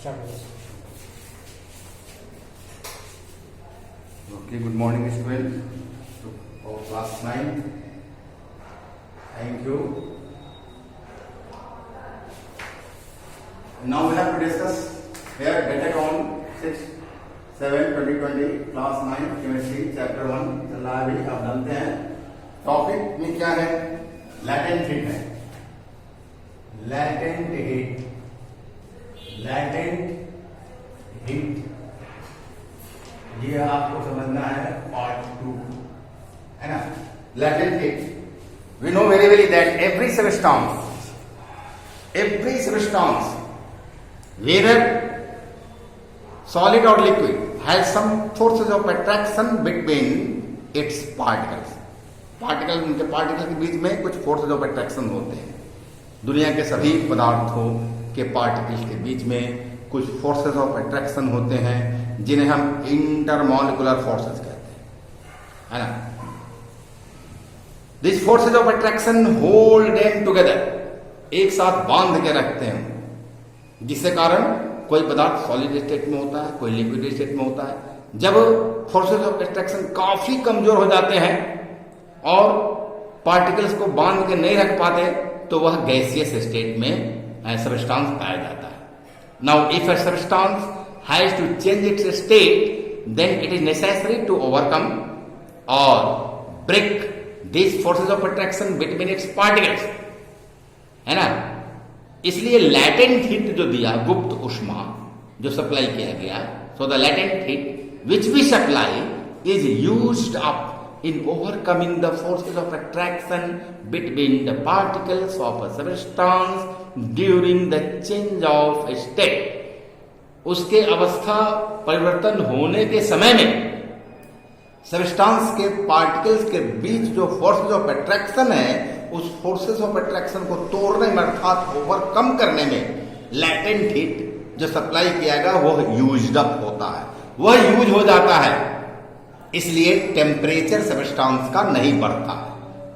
Okay, good morning students of class 9. Thank you. Now we have to discuss here data on 6/7/2020 class 9 chemistry chapter 1 चल रहा है अभी, आप जानते हैं टॉपिक में क्या है, लैटेंट हीट है। लैटेंट हीट, लैटेंट हीट ये आपको समझना है पार्ट 2 है ना। Latent heat, we know very well that every substance whether solid or liquid has some forces of attraction between its particles. उनके पार्टिकल के बीच में कुछ फोर्सेज ऑफ अट्रैक्शन होते हैं। दुनिया के सभी पदार्थों के पार्टिकल्स के बीच में कुछ फोर्सेज ऑफ अट्रैक्शन होते हैं जिन्हें हम इंटरमॉलिक्यूलर फोर्सेज कहते हैं, है ना। This forces of attraction hold them together, एक साथ बांध के रखते हैं, जिससे कारण कोई पदार्थ सॉलिड स्टेट में होता है, कोई लिक्विड स्टेट में होता है। जब फोर्सेज ऑफ अट्रैक्शन काफी कमजोर हो जाते हैं और पार्टिकल्स को बांध के नहीं रख पाते तो वह गैसियस स्टेट में सबस्टांस पाया जाता है। Now if a substance has to change its state then it is necessary to overcome और break this forces of attraction between its particles, है ना। इसलिए लैटेंट हीट जो दिया, गुप्त ऊष्मा जो सप्लाई किया गया, so the latent heat which we supply is used up in overcoming the forces of attraction between the particles of a substance during the change of state. उसके अवस्था परिवर्तन होने के समय में सबस्टांस के पार्टिकल्स के बीच जो फोर्सेस ऑफ अट्रैक्शन है, उस फोर्सेस ऑफ अट्रैक्शन को तोड़ने में अर्थात ओवरकम करने में लैटेंट हीट जो सप्लाई किया गया वह यूज्ड अप होता है, वह यूज हो जाता है। इसलिए टेम्परेचर सबस्टांस का नहीं बढ़ता है।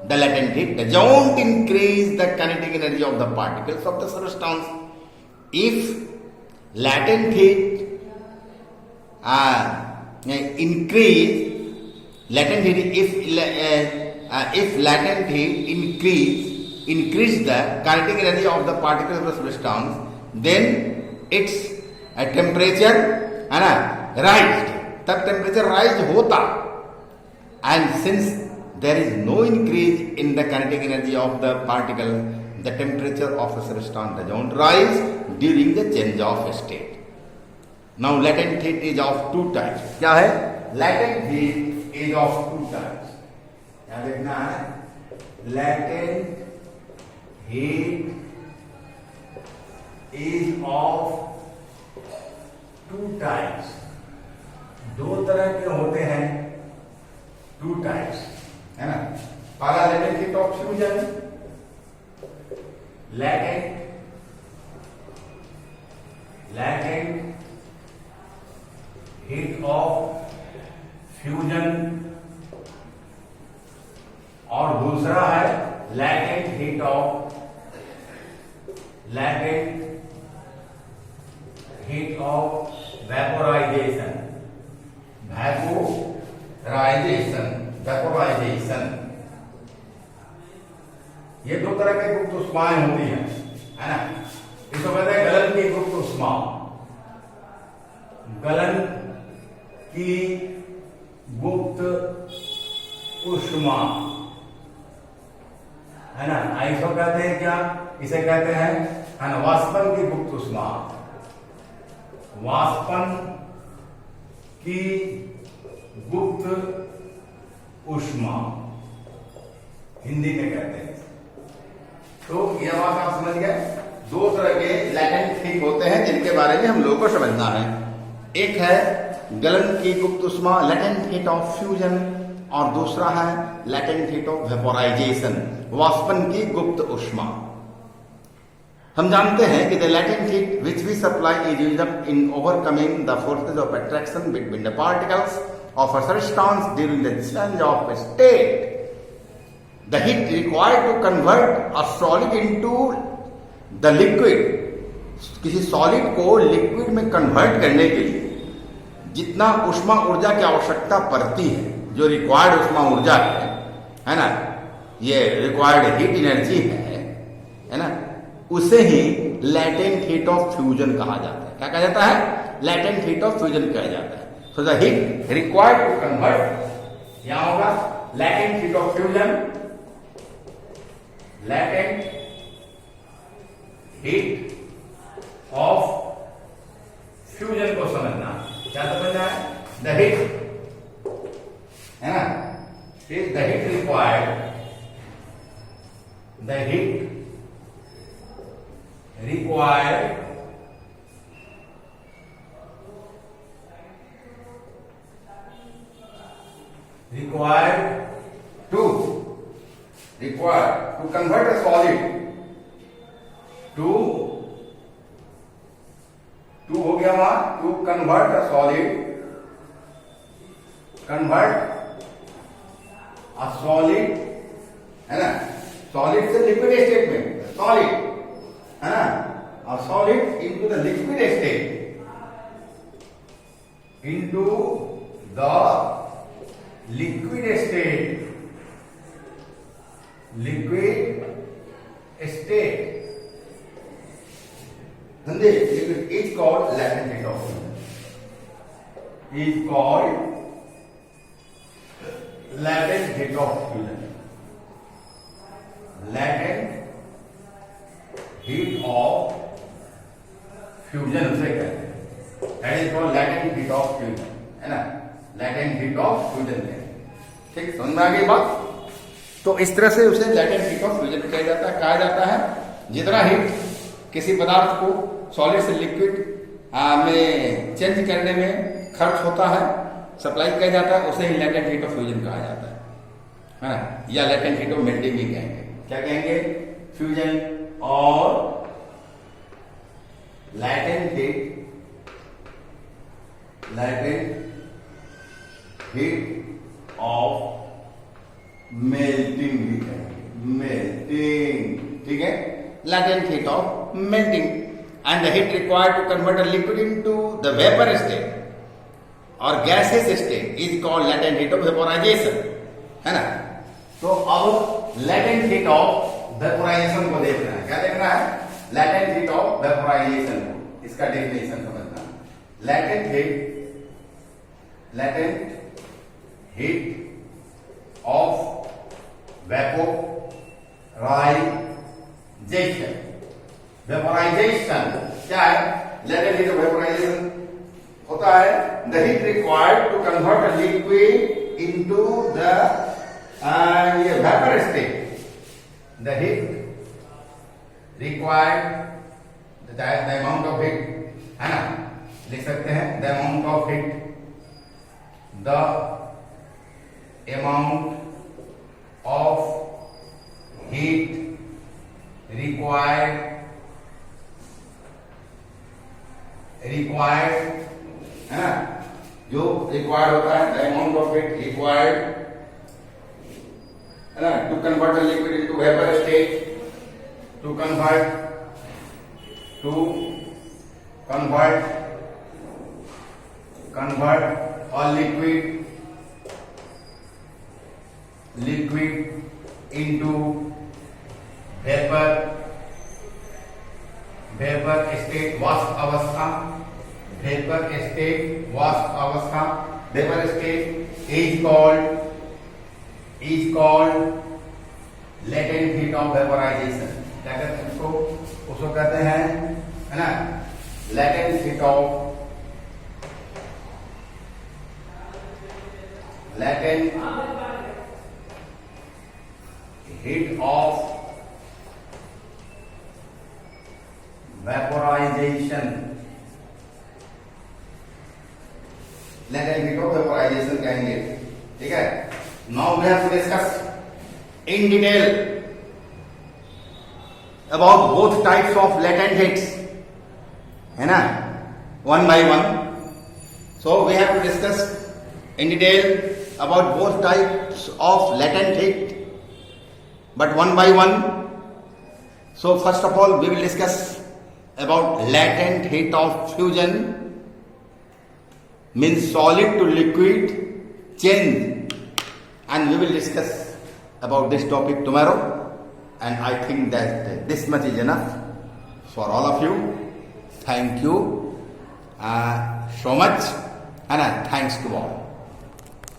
The latent heat don't increase the kinetic energy of the particles of the substance. If latent heat if latent heat increase the kinetic energy of the particles of the substance, then its temperature है ना rise, तब temperature rise होता। And since there is no increase in the kinetic energy of the particle, the temperature of the substance don't rise during the change of state. Now latent heat is of two types. क्या है? Latent heat is of two types. क्या देखना है? Latent heat is of two types. दो तरह के होते हैं, टू टाइप्स, है ना। पहला latent heat of fusion, latent heat of fusion, और दूसरा है latent heat of vaporization. Vaporisation ये दो तरह की गुप्त ऊष्माएं होती हैं, है ना। इसको कहते हैं गलन की गुप्त ऊष्मा। गलन की गुप्त ऊष्मा, है ना। इसको कहते हैं क्या? इसे कहते हैं वाष्पन की गुप्त ऊष्मा। वाष्पन की गुप्त ऊष्मा हिंदी में कहते हैं। तो यह बात आप समझ गए। दो तरह के लैटेंट हीट होते हैं जिनके बारे में हम लोगों को समझना है। एक है गलन की गुप्त ऊष्मा, लैटेंट हीट ऑफ फ्यूजन, और दूसरा है लैटेंट हीट ऑफ वेपोराइजेशन, वाष्पन की गुप्त ऊष्मा। हम जानते हैं कि the latent heat which we supply is used up in overcoming the forces of attraction between the particles of a substance during the change of state. The heat required to convert a solid into the liquid किसी solid को liquid में convert करने के लिए जितना ऊष्मा ऊर्जा की आवश्यकता पड़ती है, जो रिक्वायर्ड ऊष्मा ऊर्जा है ना, ये रिक्वायर्ड हीट एनर्जी है ना, उसे ही लैटेंट हीट ऑफ फ्यूजन कहा जाता है। क्या कहा जाता है? लैटेंट हीट ऑफ फ्यूजन कहा जाता है। So the heat required to convert, यहां होगा latent heat of fusion, latent heat of fusion को समझना, क्या समझना है? द हीट है ना, is the heat required, the heat required to convert a solid to हो गया वहां, to convert a solid है ना, सॉलिड से लिक्विड स्टेट में, सॉलिड है ना, a solid into the liquid state, into the liquid state, समझे? Liquid is called latent heat of fusion, is called latent heat of fusion, latent heat of fusion उसे कहते हैं, that is called latent heat of fusion, है ना, latent heat of fusion है। ठीक, समझ में आ गई बात? तो इस तरह से उसे लैटेंट हीट ऑफ फ्यूजन कहा जाता है। जितना हीट किसी पदार्थ को सॉलिड से लिक्विड में चेंज करने में खर्च होता है, सप्लाई किया जाता है, उसे ही लैटेंट हीट ऑफ फ्यूजन कहा जाता है ना, या लैटेंट हीट ऑफ मेल्टिंग भी कहेंगे। क्या कहेंगे? फ्यूजन और latent heat of melting भी कहेंगे, melting, ठीक है, latent heat of melting, and the heat required to convert a liquid into the vapor state or gaseous state is called latent heat of vaporization, है ना। तो अब latent heat of vaporization को देखना है। क्या देखना है? लैटेंट हीट ऑफ वेपोराइजेशन, इसका डेफिनेशन समझना। Latent heat of vaporization, vaporization क्या है? लैटेंट हीट ऑफ वेपोराइजेशन होता है the heat required to convert a liquid into the vapour state, the heat required the amount of heat, है ना, लिख सकते हैं the amount of heat, the amount of heat required, है ना, जो required होता है the amount of heat required, है ना, to convert a liquid into vapor state, to convert a liquid into vapor state, वाष्प अवस्था, vapor state, वाष्प अवस्था, vapor state is called latent heat of vaporization। क्या कहते हैं उसको कहते हैं, है ना, latent heat of vaporization, latent heat of vaporization कहेंगे। ठीक है, now we have to discuss in detail about both types of latent heats, है ना, one by one. So we have to discuss in detail about both types of latent heat, but one by one. So first of all we will discuss about latent heat of fusion, means solid to liquid change, and we will discuss about this topic tomorrow. And I think that this much is enough for all of you. Thank you so much, and thanks to all.